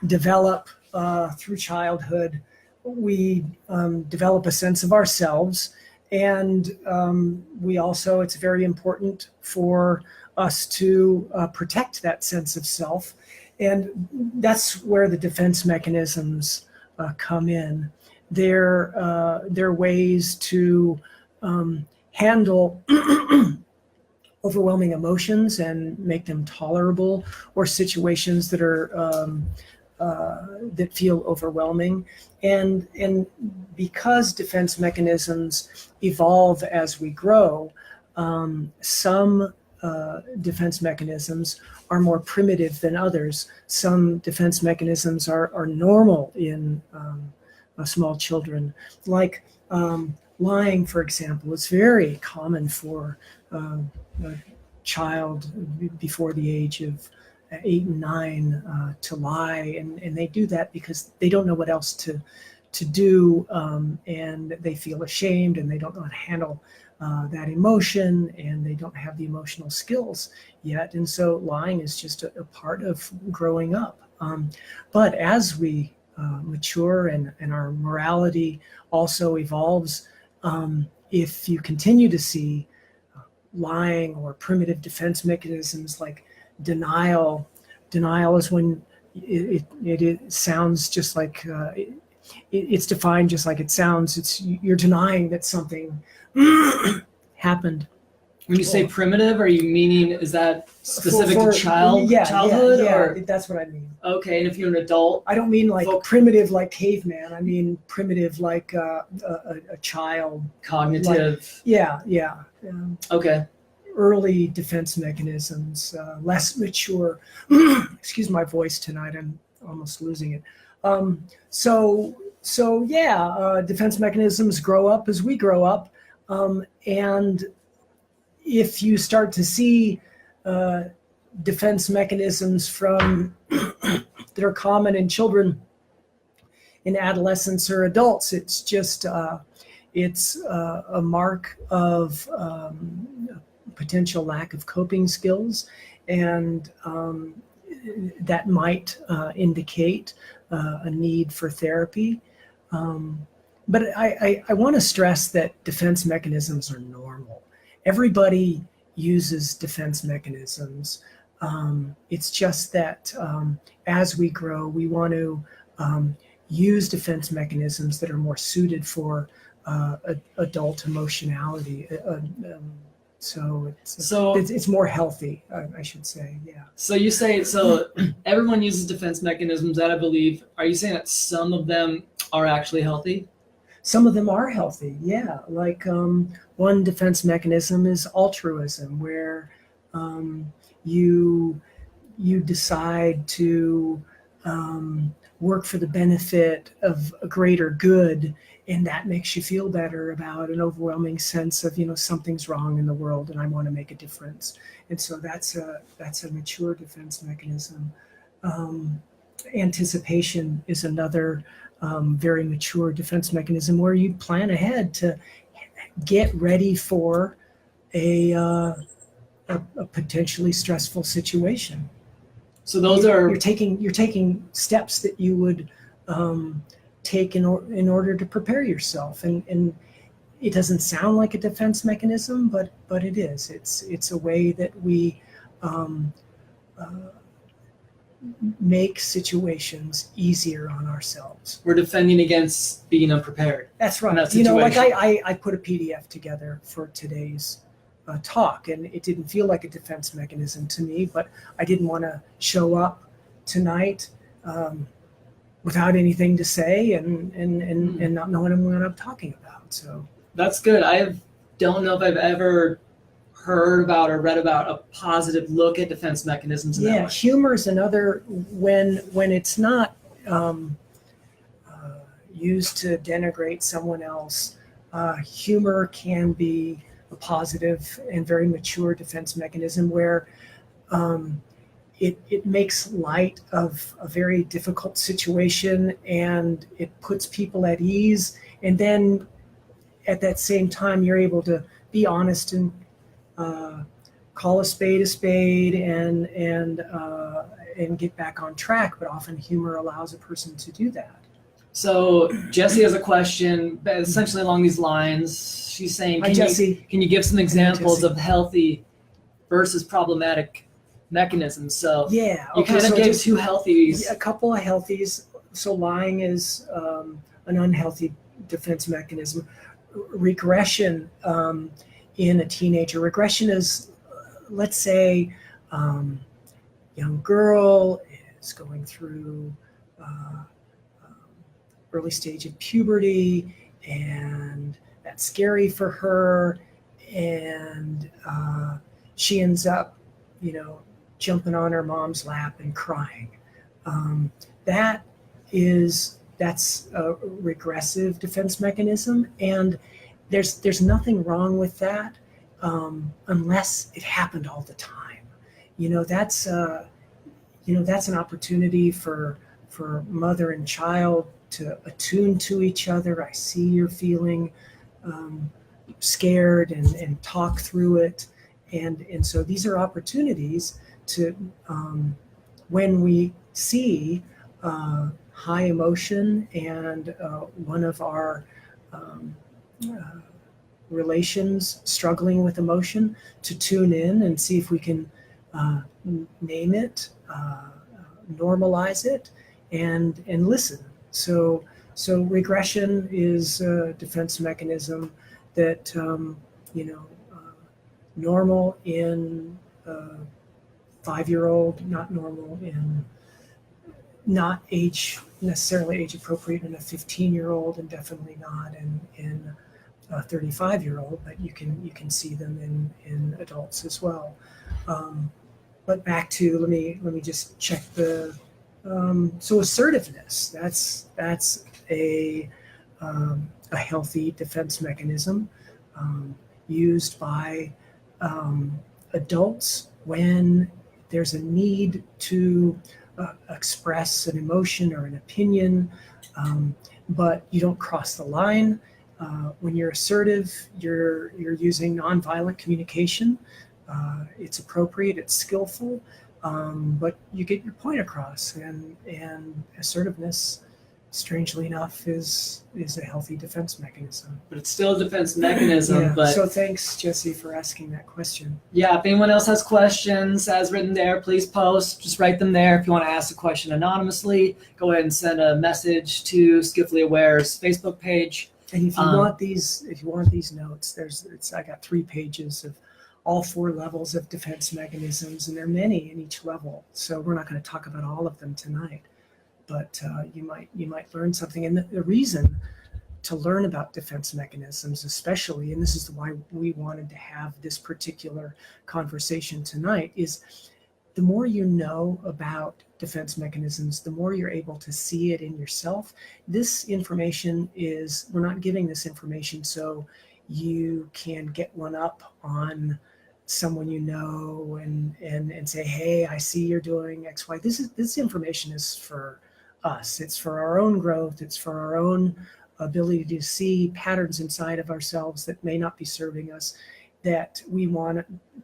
develop through childhood. We develop a sense of ourselves, and we also, it's very important for us to protect that sense of self. And that's where the defense mechanisms come in. They're ways to handle overwhelming emotions and make them tolerable, or situations that are that feel overwhelming. And because defense mechanisms evolve as we grow, some defense mechanisms are more primitive than others. Some defense mechanisms are normal in small children, like lying, for example. It's very common for a child before the age of 8 and 9 to lie, and they do that because they don't know what else to do, and they feel ashamed, and they don't know how to handle that emotion, and they don't have the emotional skills yet. And so lying is just a part of growing up. But as we mature and our morality also evolves, if you continue to see lying or primitive defense mechanisms like denial is when it sounds just like it's defined just like it sounds. It's you're denying that something happened. When you say primitive, are you meaning, is that specific to childhood? Yeah, or? That's what I mean. Okay, and if you're an adult? I don't mean like primitive like caveman. I mean primitive like a child. Cognitive. Like, Okay. Early defense mechanisms, less mature. Excuse my voice tonight. I'm almost losing it. Defense mechanisms grow up as we grow up, and if you start to see defense mechanisms from that are common in children, in adolescents or adults, it's just it's a mark of potential lack of coping skills, and that might indicate a need for therapy. But I want to stress that defense mechanisms are normal. Everybody uses defense mechanisms. It's just that as we grow, we want to use defense mechanisms that are more suited for adult emotionality. So it's more healthy, I should say. Yeah. So you say, everyone uses defense mechanisms that I believe. Are you saying that some of them are actually healthy? Some of them are healthy, yeah. Like one defense mechanism is altruism, where you decide to work for the benefit of a greater good, and that makes you feel better about an overwhelming sense of, something's wrong in the world and I want to make a difference. And so that's a mature defense mechanism. Anticipation is another very mature defense mechanism, where you plan ahead to get ready for a potentially stressful situation. So those you're taking steps that you would take in order to prepare yourself, and it doesn't sound like a defense mechanism, but it is. It's a way that we make situations easier on ourselves. We're defending against being unprepared. That's right. Like I put a PDF together for today's talk, and it didn't feel like a defense mechanism to me, but I didn't want to show up tonight without anything to say and not knowing what I'm talking about. So that's good. I don't know if I've ever heard about or read about a positive look at defense mechanisms. Yeah, humor is another, when it's not used to denigrate someone else. Humor can be a positive and very mature defense mechanism, where it makes light of a very difficult situation, and it puts people at ease. And then at that same time, you're able to be honest and call a spade, and and get back on track. But often humor allows a person to do that. So Jessie has a question, essentially along these lines. She's saying, Hi, Jessie. can you give some examples Jessie. of healthy versus problematic mechanisms? So Yeah, you okay, kind of so gave just 2 healthies. a couple of healthies. So lying is an unhealthy defense mechanism. Regression in a teenager. Regression is, let's say, young girl is going through early stage of puberty, and that's scary for her, and she ends up, jumping on her mom's lap and crying. That's a regressive defense mechanism, and there's nothing wrong with that unless it happened all the time. That's that's an opportunity for mother and child to attune to each other. I see you're feeling scared, and talk through it, and so these are opportunities to when we see high emotion and one of our relations struggling with emotion, to tune in and see if we can name it, normalize it, and listen. So regression is a defense mechanism that normal in a 5-year-old, not normal in, not necessarily age appropriate in a 15-year-old, and definitely not in a 35-year-old, but you can see them in adults as well. But back to, let me just check the so assertiveness. That's a healthy defense mechanism used by adults when there's a need to express an emotion or an opinion, but you don't cross the line. When you're assertive, you're using nonviolent communication. It's appropriate, it's skillful, but you get your point across, and assertiveness, strangely enough, is a healthy defense mechanism. But it's still a defense mechanism. Yeah. But So thanks, Jessie, for asking that question. yeah, if anyone else has questions as written there, please post. Just write them there. If you want to ask a question anonymously, go ahead and send a message to Skillfully Aware's Facebook page. And if you want these notes, I got 3 pages of all 4 levels of defense mechanisms, and there are many in each level. So we're not going to talk about all of them tonight, but you might learn something. And the reason to learn about defense mechanisms, especially, and this is why we wanted to have this particular conversation tonight, is the more you know about defense mechanisms, the more you're able to see it in yourself. This information we're not giving this information so you can get one up on someone and say, hey, I see you're doing X, Y. This information is for us. It's for our own growth. It's for our own ability to see patterns inside of ourselves that may not be serving us, that we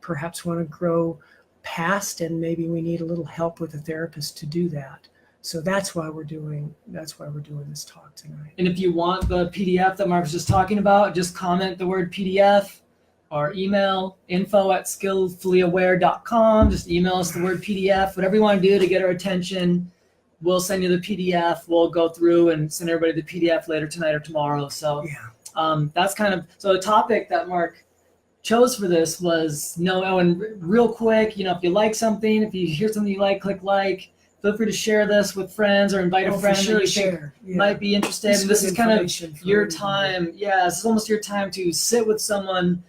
perhaps want to grow past, and maybe we need a little help with a therapist to do that. So that's why we're doing this talk tonight. And if you want the PDF that Mark was just talking about, just comment the word PDF or email info@skillfullyaware.com. Just email us the word PDF, whatever you want to do to get our attention. We'll send you the PDF. We'll go through and send everybody the PDF later tonight or tomorrow. So that's kind of, so the topic that Mark chose for this was and real quick, if you like something, if you hear something you like, click like. Feel free to share this with friends, or invite a friend that you think might be interested. And this is kind of your time. Yeah, this is almost your time to sit with someone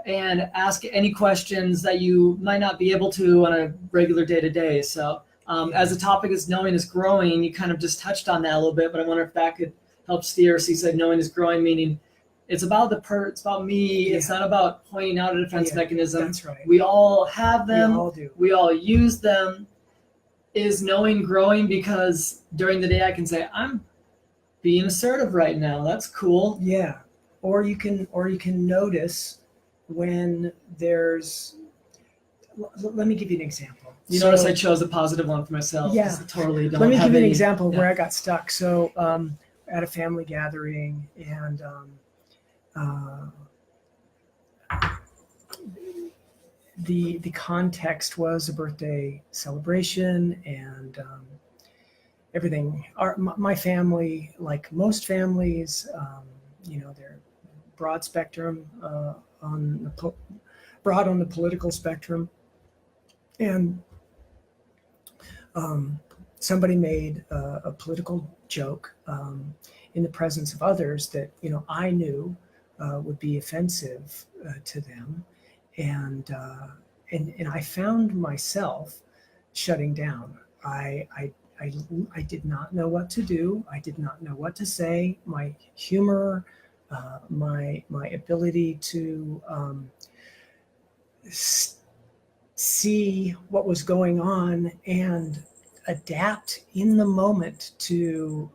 and ask any questions that you might not be able to on a regular day-to-day. So as the topic is knowing is growing, you kind of just touched on that a little bit, but I wonder if that could help steer. So you said knowing is growing, meaning it's about it's about me. Yeah. It's not about pointing out a defense mechanism. That's right. We all have them. We all do. We all use them. Is knowing growing because during the day I can say, I'm being assertive right now. That's cool. Yeah. Or you can notice when there's let me give you an example. You notice I chose a positive one for myself. Yeah. Totally don't Let me have give you an any- example yeah. where I got stuck. So at a family gathering, and the context was a birthday celebration, and everything. My family, like most families, they're broad spectrum broad on the political spectrum, and somebody made a political joke in the presence of others that I knew would be offensive to them, and I found myself shutting down. I did not know what to do. I did not know what to say. My humor, my ability to see what was going on and adapt in the moment to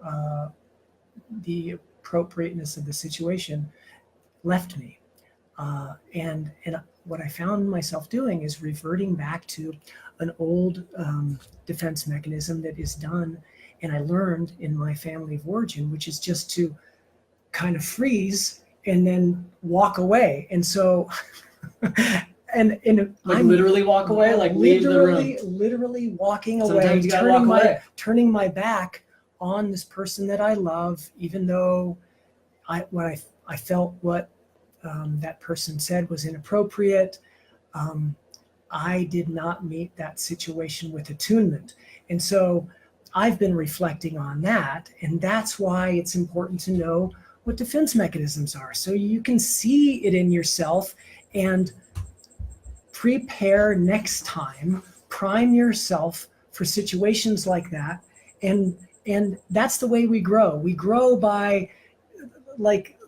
the appropriateness of the situation left me. And what I found myself doing is reverting back to an old defense mechanism that is done, and I learned in my family of origin, which is just to kind of freeze and then walk away. And so, and Like I'm literally walk away, like leave the room. literally walking Sometimes away, you gotta walk away. turning my back on this person that I love, even though I felt what that person said was inappropriate. I did not meet that situation with attunement. And so I've been reflecting on that. And that's why it's important to know what defense mechanisms are, so you can see it in yourself and prepare next time, prime yourself for situations like that. And that's the way we grow. We grow by like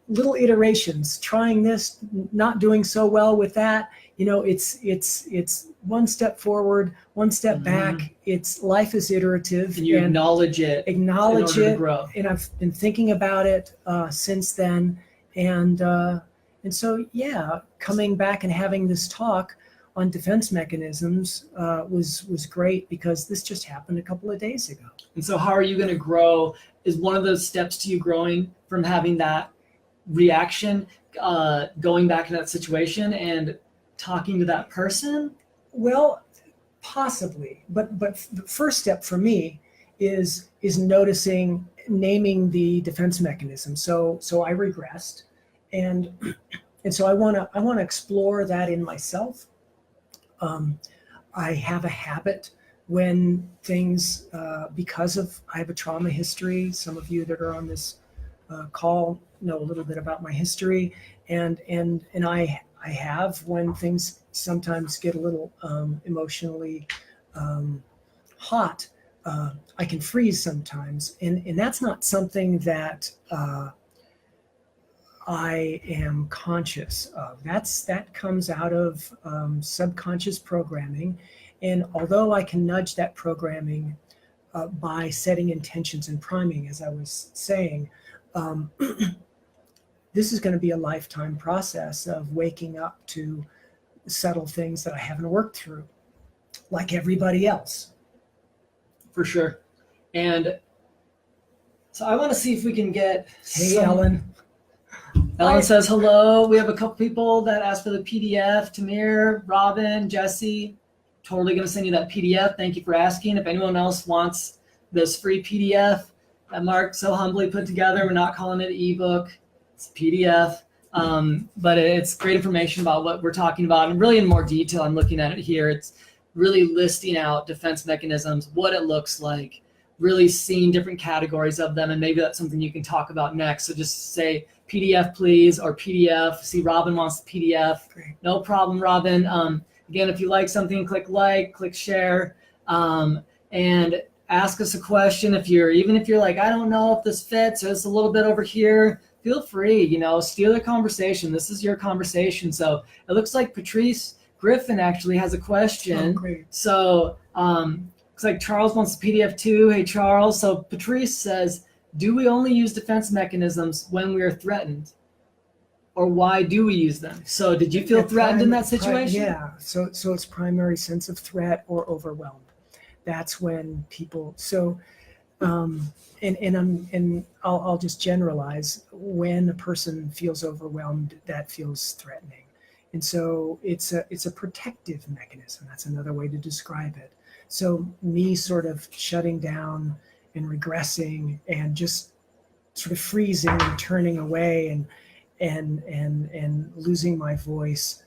little iterations, trying this, not doing so well with that. It's one step forward, one step back. Life is iterative, and you acknowledge it in order to grow. And I've been thinking about it since then, and so coming back and having this talk on defense mechanisms was great, because this just happened a couple of days ago. And so how are you going to grow? Is one of those steps to you growing from having that reaction, going back in that situation and talking to that person? Well, possibly, but the first step for me is naming the defense mechanism. So I regressed, and so I want to explore that in myself. I have a habit when things, because I have a trauma history. Some of you that are on this call know a little bit about my history, and I have, when things sometimes get a little emotionally hot, I can freeze sometimes, and that's not something that I am conscious of. That comes out of subconscious programming, and although I can nudge that programming by setting intentions and priming, as I was saying, this is going to be a lifetime process of waking up to subtle things that I haven't worked through, like everybody else. For sure. And so I want to see if we can get Ellen. Ellen says hello. We have a couple people that asked for the PDF. Tamir, Robin, Jesse, totally going to send you that PDF. Thank you for asking. If anyone else wants this free PDF that Mark so humbly put together, we're not calling it an ebook, it's a PDF. But it's great information about what we're talking about, and really in more detail. I'm looking at it here. It's really listing out defense mechanisms, what it looks like, really seeing different categories of them, and maybe that's something you can talk about next. So just say PDF, please, or PDF. See, Robin wants the PDF. Great. No problem, Robin. Again, if you like something, click like, click share, and ask us a question. Even if you're like, I don't know if this fits, or it's a little bit over here, feel free, steal the conversation. This is your conversation. So it looks like Patrice Griffin actually has a question. Oh, great. So looks like Charles wants the PDF too. Hey, Charles. So Patrice says, do we only use defense mechanisms when we are threatened? or why do we use them? So did you feel threatened in that situation? Yeah. So it's primary sense of threat or overwhelmed. That's when people. So, and I'll just generalize. When a person feels overwhelmed, that feels threatening, and so it's a protective mechanism. That's another way to describe it. So me sort of shutting down and regressing and just sort of freezing and turning away and losing my voice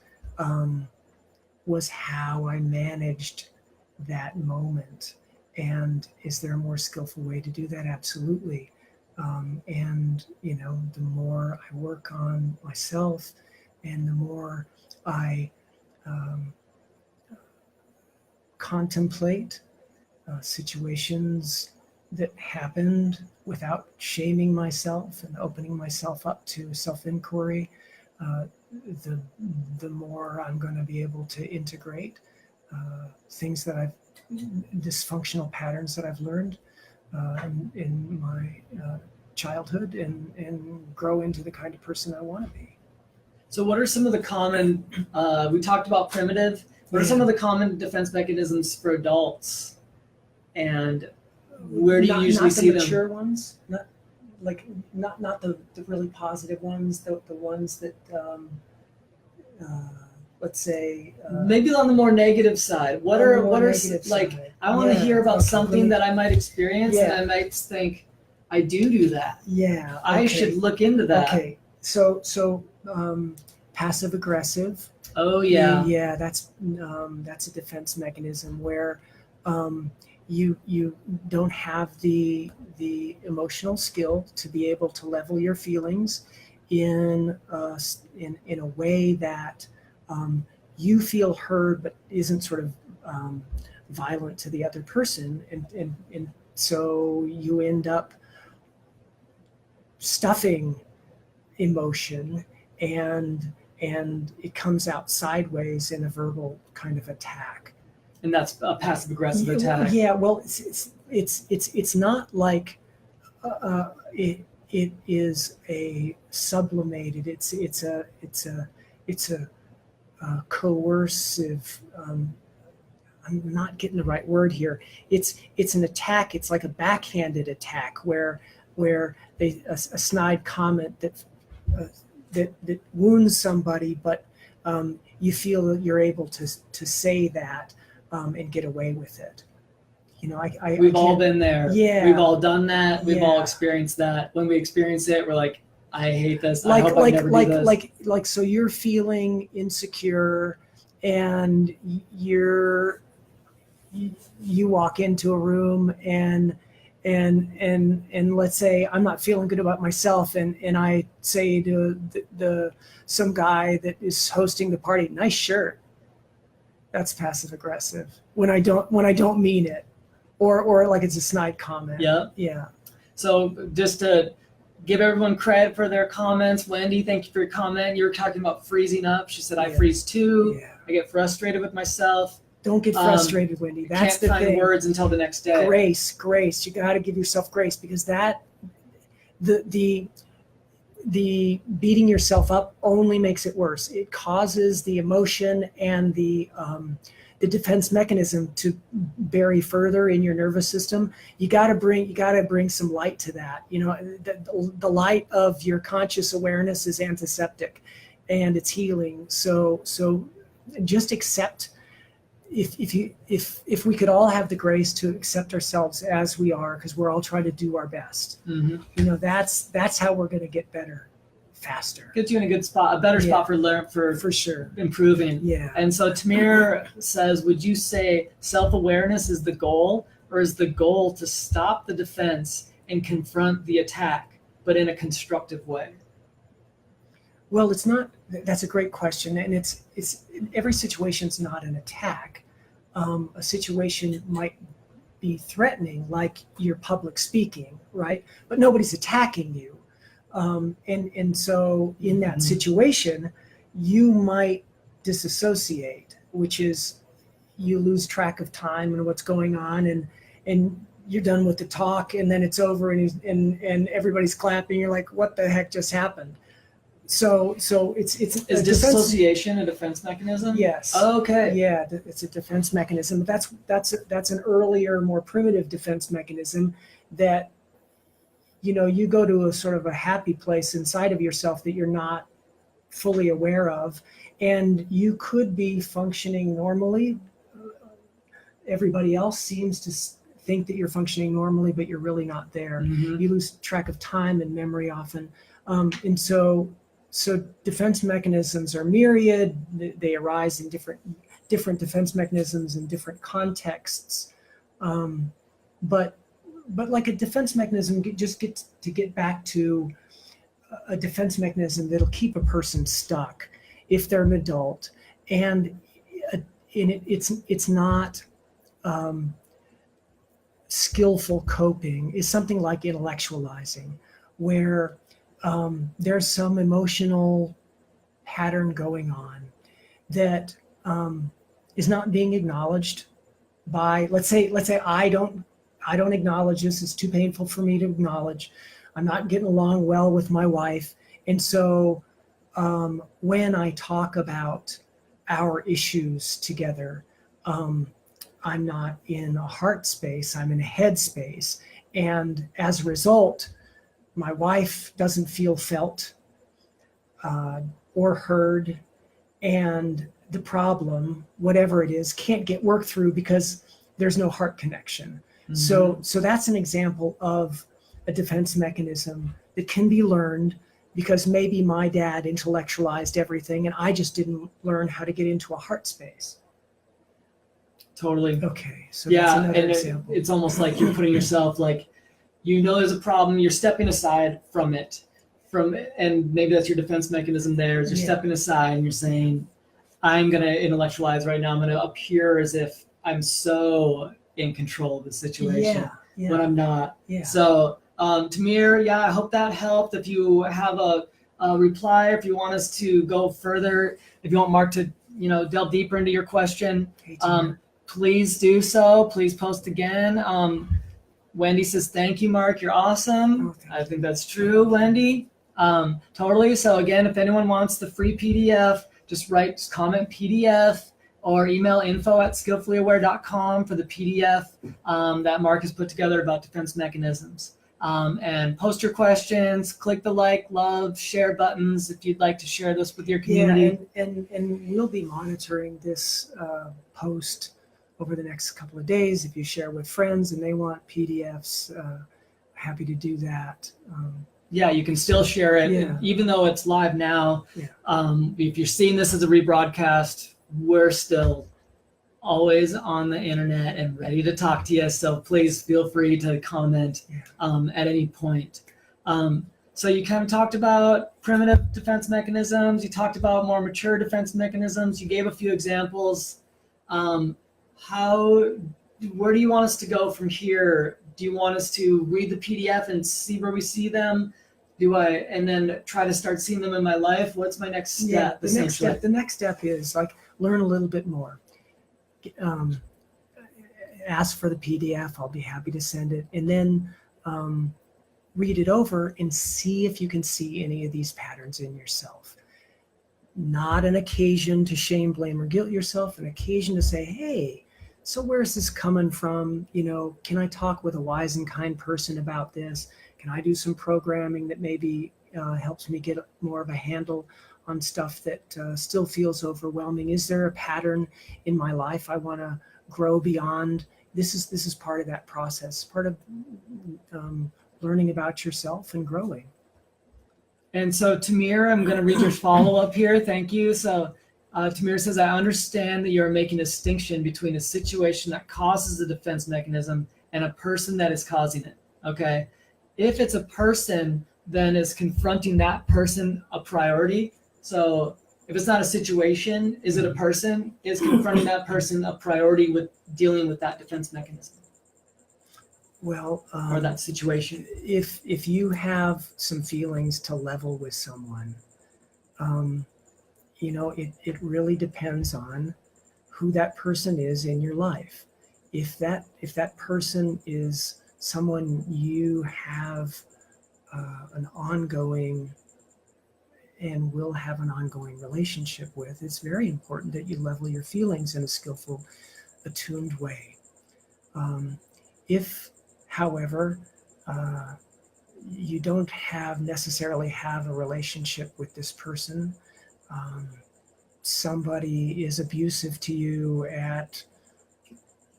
was how I managed that moment. And is there a more skillful way to do that? Absolutely. And the more I work on myself, and the more I contemplate situations that happened without shaming myself and opening myself up to self-inquiry, the more I'm going to be able to integrate things that I've dysfunctional patterns that I've learned in my childhood and grow into the kind of person I want to be. So what are some of the common, we talked about primitive, what are some of the common defense mechanisms for adults? And where do you usually see them? Not the mature ones, not the really positive ones, the ones that let's say maybe on the more negative side. What are like side. I want to hear about something that I might experience and Yeah. I might think I do that. Yeah. Okay. I should look into that. Okay. So passive aggressive. Oh yeah. Yeah, that's a defense mechanism where you don't have the emotional skill to be able to level your feelings in a way that you feel heard but isn't sort of violent to the other person, and so you end up stuffing emotion and it comes out sideways in a verbal kind of attack. And that's a passive aggressive attack. Yeah, well, it's not like it is a sublimated. It's a coercive. I'm not getting the right word here. It's an attack. It's like a backhanded attack where a snide comment that wounds somebody, but you feel that you're able to say that and get away with it. We've all been there. Yeah. We've all done that. We've all Yeah. experienced that. When we experience it, we're like, I hate this. I hope I never do this. So you're feeling insecure, and you walk into a room and let's say I'm not feeling good about myself, and I say to some guy that is hosting the party, nice shirt. That's passive aggressive when I don't mean it, or like it's a snide comment. Yeah. So just to give everyone credit for their comments, Wendy, thank you for your comment. You were talking about freezing up. She said, I freeze too. Yeah. I get frustrated with myself. Don't get frustrated, Wendy. That's the thing. Can't find words until the next day. Grace. You got to give yourself grace, because that the beating yourself up only makes it worse. It causes the emotion and the defense mechanism to bury further in your nervous system. You got to bring some light to that. The light of your conscious awareness is antiseptic, and it's healing. So just accept. If we could all have the grace to accept ourselves as we are, because we're all trying to do our best. Mm-hmm. That's how we're going to get better, faster. Gets you in a good spot, a better spot for sure, improving. Yeah. And so Tamir says, would you say self-awareness is the goal, or is the goal to stop the defense and confront the attack, but in a constructive way? Well, it's not. That's a great question, and it's every situation's not an attack. A situation might be threatening, like your public speaking, right? But nobody's attacking you, and so in that situation, you might disassociate, which is you lose track of time and what's going on, and you're done with the talk, and then it's over, and everybody's clapping. You're like, what the heck just happened? So it's Is a defense. disassociation a defense mechanism? Yes. Okay. Yeah, it's a defense mechanism. That's an earlier, more primitive defense mechanism that, you go to a sort of a happy place inside of yourself that you're not fully aware of, and you could be functioning normally. Everybody else seems to think that you're functioning normally, but you're really not there. Mhm. You lose track of time and memory often. And so defense mechanisms are myriad. They arise in different defense mechanisms in different contexts. But like a defense mechanism, get back to a defense mechanism that'll keep a person stuck if they're an adult, and it's not skillful coping, is something like intellectualizing, where there's some emotional pattern going on that is not being acknowledged by, let's say I don't acknowledge this. It's too painful for me to acknowledge. I'm not getting along well with my wife, and so when I talk about our issues together, I'm not in a heart space, I'm in a head space. And as a result, my wife doesn't feel felt or heard. And the problem, whatever it is, can't get worked through because there's no heart connection. Mhm. So that's an example of a defense mechanism that can be learned, because maybe my dad intellectualized everything and I just didn't learn how to get into a heart space. Totally. Okay, so that's Yeah, another and example. it's almost like you're putting yourself like, there's a problem, you're stepping aside from it, and maybe that's your defense mechanism there, is you're Yeah. stepping aside and you're saying, I'm going to intellectualize right now. I'm going to appear as if I'm so in control of the situation Yeah, when I'm not. yeah. So, Tamir, yeah, I hope that helped. If you have a reply, if you want us to go further, if you want Mark to, delve deeper into your question, Hey, Tamir. please do so. Please post again. Wendy says, thank you, Mark. You're awesome. Oh, thank I you. think that's true, Wendy. Totally. So again, if anyone wants the free PDF, just comment PDF or email info@skillfullyaware.com for the PDF that Mark has put together about defense mechanisms. And post your questions, click the like, love, share buttons if you'd like to share this with your community. Yeah, and we'll be monitoring this post over the next couple of days. If you share with friends and they want PDFs, happy to do that. Yeah, you can still share it, Yeah. even though it's live now. Yeah. If you're seeing this as a rebroadcast, we're still always on the internet and ready to talk to you. So please feel free to comment at any point. So you kind of talked about primitive defense mechanisms. You talked about more mature defense mechanisms. You gave a few examples. Where do you want us to go from here? Do you want us to read the PDF and see where we see them? And then try to start seeing them in my life? What's my next step? The next step is like learn a little bit more. Ask for the PDF. I'll be happy to send it, and then read it over and see if you can see any of these patterns in yourself. Not an occasion to shame, blame, or guilt yourself. An occasion to say, hey, so where's this coming from? Can I talk with a wise and kind person about this? Can I do some programming that maybe helps me get more of a handle on stuff that still feels overwhelming? Is there a pattern in my life I want to grow beyond? This is part of that process, part of learning about yourself and growing. And so, Tamir, I'm going to read your follow-up here. Thank you. So, Tamir says, I understand that you're making a distinction between a situation that causes a defense mechanism and a person that is causing it. Okay. If it's a person, then is confronting that person a priority? So if it's not a situation, is it a person? Is confronting that person a priority with dealing with that defense mechanism? Well, or that situation? If you have some feelings to level with someone, it really depends on who that person is in your life. If that person is someone you have an ongoing and will have an ongoing relationship with, it's very important that you level your feelings in a skillful, attuned way. If, however, you don't necessarily have a relationship with this person, somebody is abusive to you at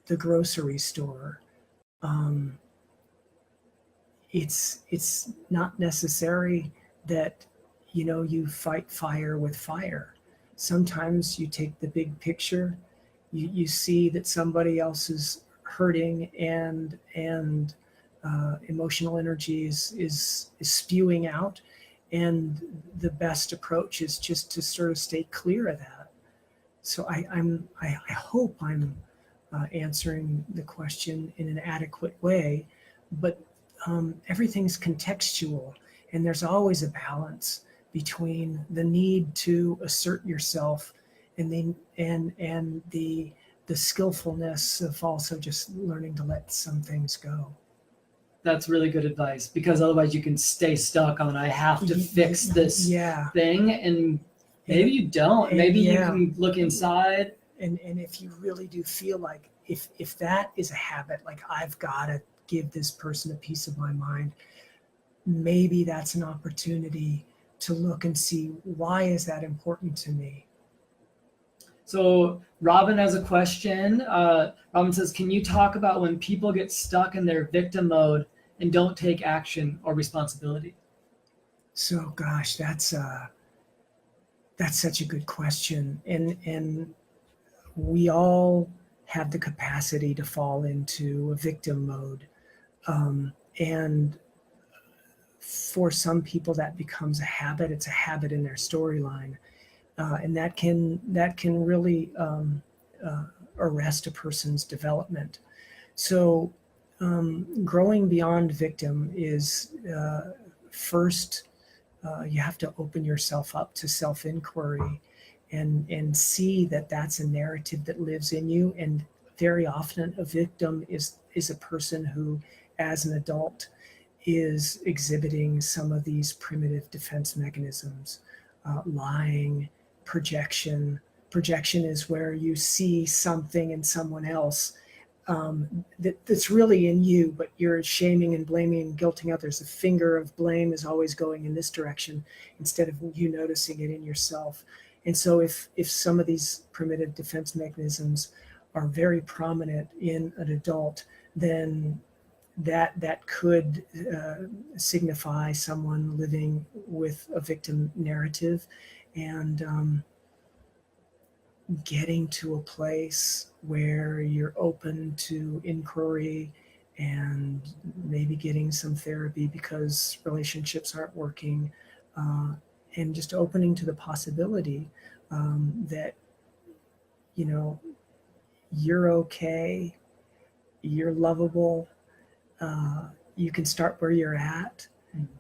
the grocery store, it's not necessary that you fight fire with fire. Sometimes you take the big picture, you see that somebody else is hurting, and emotional energy is spewing out, and the best approach is just to sort of stay clear of that. So I hope I'm answering the question in an adequate way, but everything's contextual, and there's always a balance between the need to assert yourself and the skillfulness of also just learning to let some things go. That's really good advice, because otherwise you can stay stuck on, I have to fix this thing, and maybe you don't. Maybe you can look inside. And if you really do feel like if that is a habit, like I've got to give this person a piece of my mind, maybe that's an opportunity to look and see, why is that important to me? So Robin has a question. Robin says, can you talk about when people get stuck in their victim mode and don't take action or responsibility? So gosh, that's such a good question. And we all have the capacity to fall into a victim mode. And for some people that becomes a habit. It's a habit in their storyline. And that can really arrest a person's development. So growing beyond victim is first, you have to open yourself up to self-inquiry and see that that's a narrative that lives in you. And very often a victim is a person who, as an adult, is exhibiting some of these primitive defense mechanisms. Lying, projection. Projection is where you see something in someone else that's really in you, but you're shaming and blaming and guilting others. The finger of blame is always going in this direction instead of you noticing it in yourself. And so if some of these primitive defense mechanisms are very prominent in an adult, then that could signify someone living with a victim narrative. And getting to a place where you're open to inquiry and maybe getting some therapy because relationships aren't working, and just opening to the possibility that you're okay, you're lovable. You can start where you're at,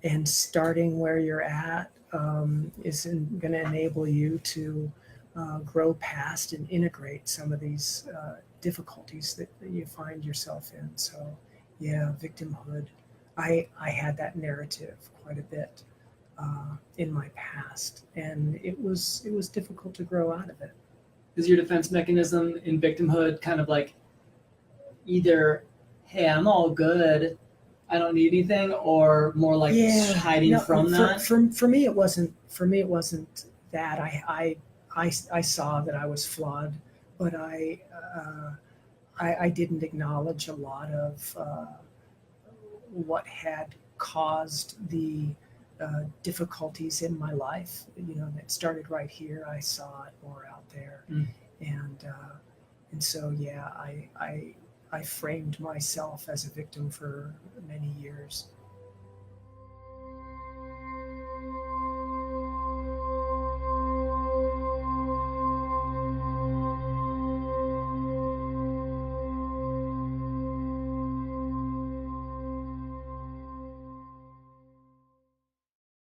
and starting where you're at is going to enable you to grow past and integrate some of these difficulties that you find yourself in. So, yeah, victimhood. I had that narrative quite a bit in my past, and it was difficult to grow out of it. Is your defense mechanism in victimhood kind of like either, hey, I'm all good, I don't need anything, or more like hiding from that? For me, it wasn't. For me, it wasn't that. I saw that I was flawed, but I didn't acknowledge a lot of what had caused the difficulties in my life. That started right here. I saw it more out there, and so I framed myself as a victim for many years.